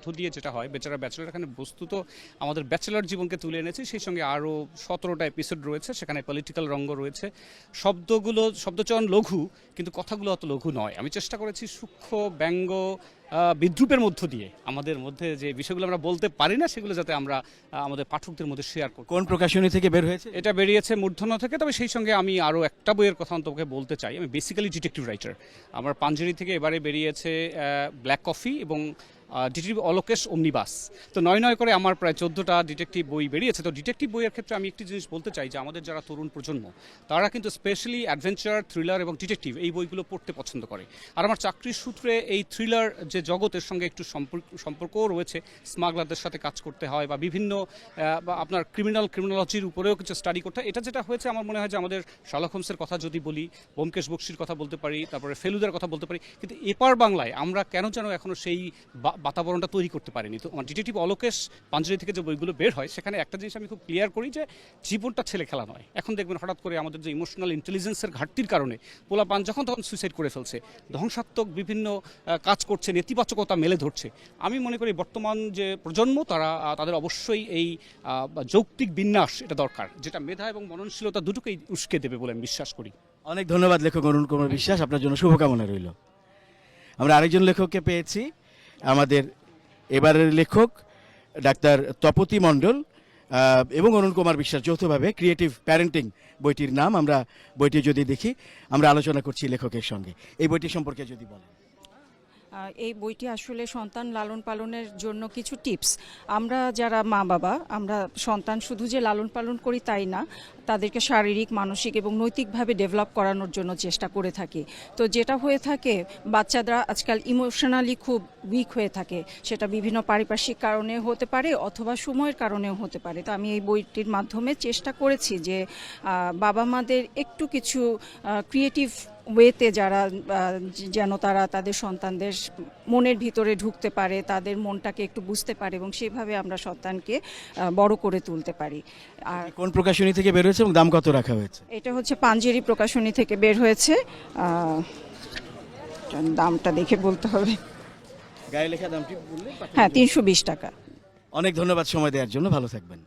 মধ্য দিয়ে যেটা হয় ব্যাচেলর এখানে বস্তুত আমাদের ব্যাচেলর জীবনকে তুলে এনেছে, সেই সঙ্গে আরও 17টা এপিসোড রয়েছে, সেখানে পলিটিক্যাল রঙ্গ রয়েছে। শব্দচয়ন লঘু, কিন্তু কথাগুলো অত লঘু নয়। আমি চেষ্টা করেছি সূক্ষ্ম ব্যঙ্গ বিদ্রুপের মধ্য দিয়ে আমাদের মধ্যে যে বিষয়গুলো আমরা বলতে পারি না সেগুলো যাতে আমরা আমাদের পাঠকদের মধ্যে শেয়ার করি। কোন প্রকাশনী থেকে বের হয়েছে? এটা বেরিয়েছে মূর্ধন্য থেকে, তবে সেই সঙ্গে আমি আরও একটা বইয়ের কথা অন্তকে বলতে চাই। আমি বেসিক্যালি ডিটেকটিভ রাইটার। আমার পাঞ্জেরি থেকে এবারে বেরিয়েছে ব্ল্যাক কফি এবং ডিটেকটিভ অলোকেশ ওমনিবাস। তো নয় করে আমার প্রায় 14টা ডিটেকটিভ বই বেরিয়েছে। তো ডিটেকটিভ বইয়ের ক্ষেত্রে আমি একটি জিনিস বলতে চাই যে আমাদের যারা তরুণ প্রজন্ম তারা কিন্তু স্পেশালি অ্যাডভেঞ্চার, থ্রিলার এবং ডিটেকটিভ এই বইগুলো পড়তে পছন্দ করে। আর আমার চাকরির সূত্রে এই থ্রিলার যে জগতের সঙ্গে একটু সম্পর্কও রয়েছে। স্মাগলারদের সাথে কাজ করতে হয় বা বিভিন্ন বা আপনার ক্রিমিনোলজির উপরেও কিছু স্টাডি করতে হয়। এটা যেটা হয়েছে আমার মনে হয় যে আমাদের শার্লক হোমসের কথা যদি বলি, ব্যোমকেশ বক্সীর কথা বলতে পারি, তারপরে ফেলুদার কথা বলতে পারি, কিন্তু এপার বাংলায় আমরা কেন যেন এখনও সেই বাতাবরণটা তৈরি করতে পারিনি। তো আমার ডিটেকটিভ অলোকেশ পাঞ্জেরি থেকে যে বইগুলো বের হয় সেখানে একটা জিনিস আমি খুব ক্লিয়ার করি যে জীবনটা ছেলে খেলা নয়। এখন দেখবেন হঠাৎ করে আমাদের যে ইমোশনাল ইন্টেলিজেন্সের ঘাটতির কারণে পোলাপান যখন তখন সুইসাইড করে ফেলছে, ধ্বংসাত্মক বিভিন্ন কাজ করছে, নেতিবাচকতা মেলে ধরছে। আমি মনে করি বর্তমান যে প্রজন্ম তাদের অবশ্যই এই যৌক্তিক বিন্যাস এটা দরকার, যেটা মেধা এবং মননশীলতা দুটোকেই উস্কে দেবে বলে আমি বিশ্বাস করি। অনেক ধন্যবাদ লেখক অরুণ কুমার বিশ্বাস, আপনার জন্য শুভকামনা রইল। আমরা আরেকজন লেখককে পেয়েছি, আমাদের এবারের লেখক ডাক্তার তপতি মণ্ডল এবং অরুণ কুমার বিশ্বাস যৌথভাবে ক্রিয়েটিভ প্যারেন্টিং বইটির নাম। আমরা বইটি যদি দেখি, আমরা আলোচনা করছি লেখকের সঙ্গে। এই বইটি সম্পর্কে যদি বলেন। এই বইটি আসলে সন্তান লালন পালনের জন্য কিছু টিপস। আমরা যারা মা বাবা, আমরা সন্তান শুধু যে লালন পালন করি তাই না, তাদেরকে শারীরিক, মানসিক এবং নৈতিকভাবে ডেভেলপ করানোর জন্য চেষ্টা করে থাকি। তো যেটা হয়ে থাকে, বাচ্চারা আজকাল ইমোশনালি খুব উইক হয়ে থাকে, সেটা বিভিন্ন পারিপার্শ্বিক কারণে হতে পারে অথবা সময়ের কারণেও হতে পারে। তো আমি এই বইটির মাধ্যমে চেষ্টা করেছি যে বাবা মাদের একটু কিছু ক্রিয়েটিভ ওয়েতে যেন তারা তাদের সন্তানদের মনের ভিতরে ঢুকতে পারে, তাদের মনটাকে একটু বুঝতে পারে এবং সেভাবে আমরা সন্তানকে বড় করে তুলতে পারি। আর কোন প্রকাশনী থেকে বের হয়েছে এবং দাম কত রাখা হয়েছে? এটা হচ্ছে পাঞ্জেরি প্রকাশনী থেকে বের হয়েছে। দামটা দেখে বলতে হবে। গায়ে লেখা দামটি বললে? হ্যাঁ, 320 টাকা। অনেক ধন্যবাদ সময় দেওয়ার জন্য, ভালো থাকবেন।